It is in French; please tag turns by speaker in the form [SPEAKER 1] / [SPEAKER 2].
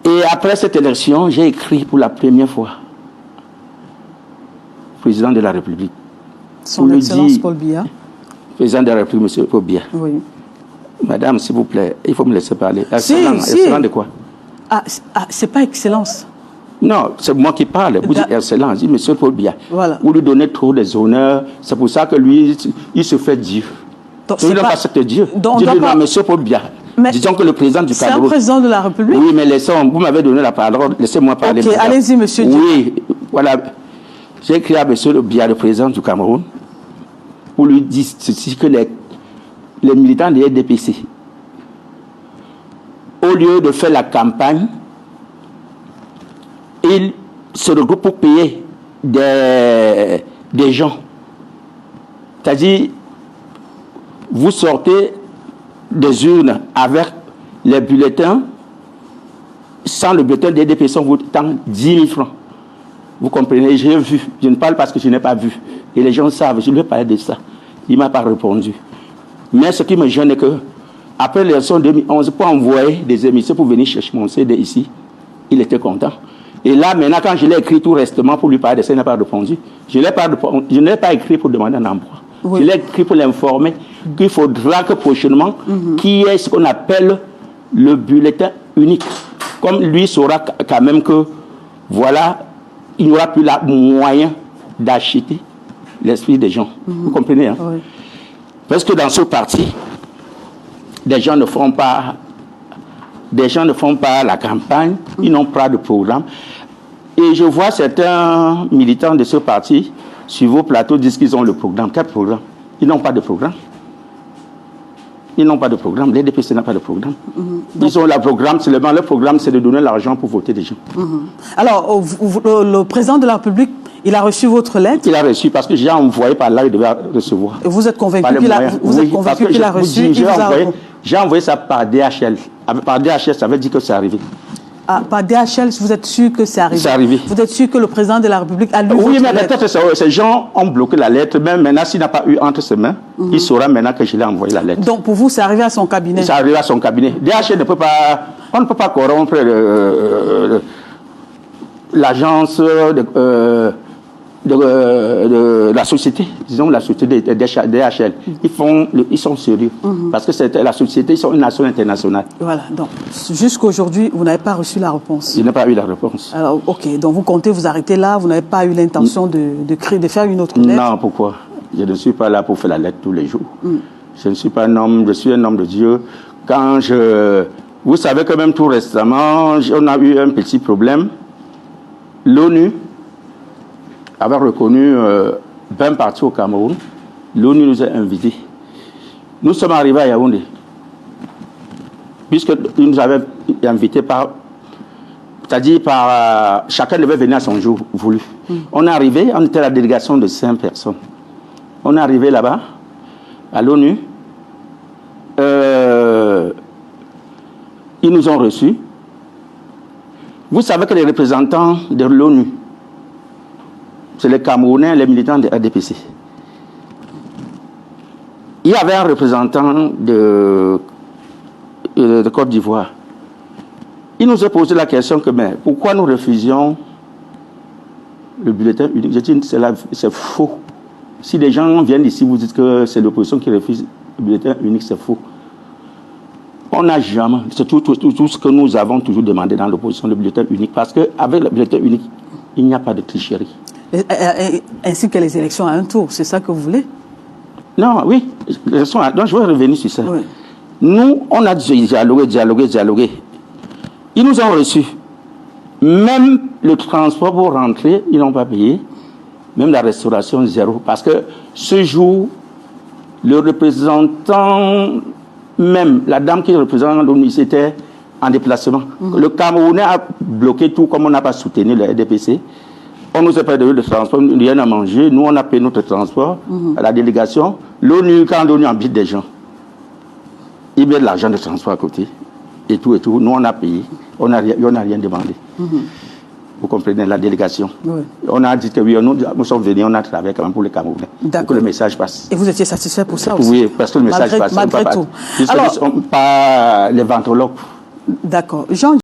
[SPEAKER 1] Et après cette élection, j'ai écrit pour la première fois au président de la République.
[SPEAKER 2] Son Excellence Paul Biya.
[SPEAKER 1] Président de la République, M. Paul Biya.
[SPEAKER 2] Oui.
[SPEAKER 1] Madame, s'il vous plaît, il faut me laisser parler. Excellent,
[SPEAKER 2] si.
[SPEAKER 1] Excellent de quoi?
[SPEAKER 2] C'est pas Excellence.
[SPEAKER 1] Non, c'est moi qui parle. Vous dites Excellence, dit M. Paul Biya.
[SPEAKER 2] Voilà.
[SPEAKER 1] Vous lui donnez trop des honneurs. C'est pour ça que lui, il se fait Dieu.
[SPEAKER 2] Donc,
[SPEAKER 1] il n'a pas accepté Dieu. Dites-lui, non, M. Paul Biya. Disons que le président du Cameroun.
[SPEAKER 2] C'est un président de la République.
[SPEAKER 1] Oui, mais laissons, vous m'avez donné la parole, laissez-moi parler.
[SPEAKER 2] Ok, allez-y, monsieur.
[SPEAKER 1] Oui, voilà. J'ai écrit à M. Biya, le président du Cameroun, pour lui dire que les militants de RDPC, au lieu de faire la campagne, ils se regroupent pour payer des gens. C'est-à-dire, vous sortez des urnes avec les bulletins, sans le bulletin des DPC, vous coûtant 10 000 francs. Vous comprenez, j'ai vu. Je ne parle parce que je n'ai pas vu. Et les gens savent, je lui ai parlé de ça. Il ne m'a pas répondu. Mais ce qui me gêne est que, après l'élection 2011, pour envoyer des émissaires pour venir chercher mon CD ici, il était content. Et là, maintenant, quand je l'ai écrit tout restement pour lui parler de ça, il n'a pas répondu. Je ne l'ai pas écrit pour demander un emploi. Oui. Je l'ai écrit pour l'informer qu'il faudra que prochainement, qu'il y ait ce qu'on appelle le bulletin unique. Comme lui saura quand même que, voilà, il n'y aura plus le moyen d'acheter l'esprit des gens. Vous comprenez, hein? Oui. Parce que dans ce parti, des gens ne font pas la campagne, ils n'ont pas de programme. Et je vois certains militants de ce parti sur vos plateaux disent qu'ils ont le programme. Quel programme? Ils n'ont pas de programme. Ils n'ont pas de programme. Les DPC n'ont pas de programme. Ils ont le programme, seulement le programme, c'est de donner l'argent pour voter des gens.
[SPEAKER 2] Alors, le président de la République, il a reçu votre lettre? Il
[SPEAKER 1] a reçu parce que j'ai envoyé par là, il devait recevoir.
[SPEAKER 2] Et vous êtes convaincu qu'il a reçu?
[SPEAKER 1] J'ai envoyé ça par DHL. Par DHL, ça veut dire que c'est arrivé.
[SPEAKER 2] Ah, par DHL, vous êtes sûr que c'est arrivé?
[SPEAKER 1] C'est arrivé.
[SPEAKER 2] Vous êtes sûr que le président de la République a lu votre lettre?
[SPEAKER 1] Oui, mais peut-être ces gens ont bloqué la lettre, mais maintenant, s'il n'a pas eu entre ses mains, il saura maintenant que je l'ai envoyé la lettre.
[SPEAKER 2] Donc, pour vous, c'est arrivé à son cabinet?
[SPEAKER 1] C'est arrivé à son cabinet. DHL ne peut pas... On ne peut pas corrompre l'agence de la société, disons la société de DHL. Ils sont sérieux. Parce que c'est la société, ils sont une nation internationale.
[SPEAKER 2] Voilà, donc jusqu'aujourd'hui, vous n'avez pas reçu la réponse?
[SPEAKER 1] Je n'ai pas eu la réponse.
[SPEAKER 2] Alors, ok, donc vous comptez vous arrêter là, vous n'avez pas eu l'intention de faire une autre lettre?
[SPEAKER 1] Non, pourquoi? Je ne suis pas là pour faire la lettre tous les jours. Je ne suis pas un homme, je suis un homme de Dieu. Vous savez que même tout récemment, on a eu un petit problème. L'ONU avait reconnu 20 partis au Cameroun. L'ONU nous a invités. Nous sommes arrivés à Yaoundé. Puisqu'ils nous avaient invités c'est-à-dire chacun devait venir à son jour voulu. On est arrivé, on était la délégation de 5 personnes. On est arrivé là-bas, à l'ONU. Ils nous ont reçus. Vous savez que les représentants de l'ONU, c'est les Camerounais, les militants de RDPC. Il y avait un représentant de Côte d'Ivoire. Il nous a posé la question que, mais pourquoi nous refusions le bulletin unique? J'ai dit, c'est faux. Si des gens viennent ici, vous dites que c'est l'opposition qui refuse le bulletin unique, c'est faux. On n'a jamais, c'est tout ce que nous avons toujours demandé dans l'opposition, le bulletin unique, parce qu'avec le bulletin unique, il n'y a pas de tricherie.
[SPEAKER 2] Ainsi que les élections à un tour, c'est ça que vous voulez? Non,
[SPEAKER 1] oui. Donc je vais revenir sur ça. Oui. Nous, on a dialogué. Ils nous ont reçus. Même le transport pour rentrer, ils n'ont pas payé. Même la restauration, zéro. Parce que ce jour, le représentant, même la dame qui représente l'ONU, c'était en déplacement. Le Camerounais a bloqué tout, comme on n'a pas soutenu le RDPC. On nous a payé de transport, rien à manger. Nous, on a payé notre transport à la délégation. L'ONU, quand l'ONU invite des gens, il met de l'argent de transport à côté. Et tout. Nous, on a payé. On n'a rien demandé. Vous comprenez, la délégation. Oui. On a dit que oui, nous sommes venus, on a travaillé quand même pour les Camerounais. Pour que le message passe.
[SPEAKER 2] Et vous étiez satisfait pour ça aussi?
[SPEAKER 1] Oui, parce que le message passe.
[SPEAKER 2] Malgré tout.
[SPEAKER 1] Alors, pas les ventrologues.
[SPEAKER 2] D'accord. Jean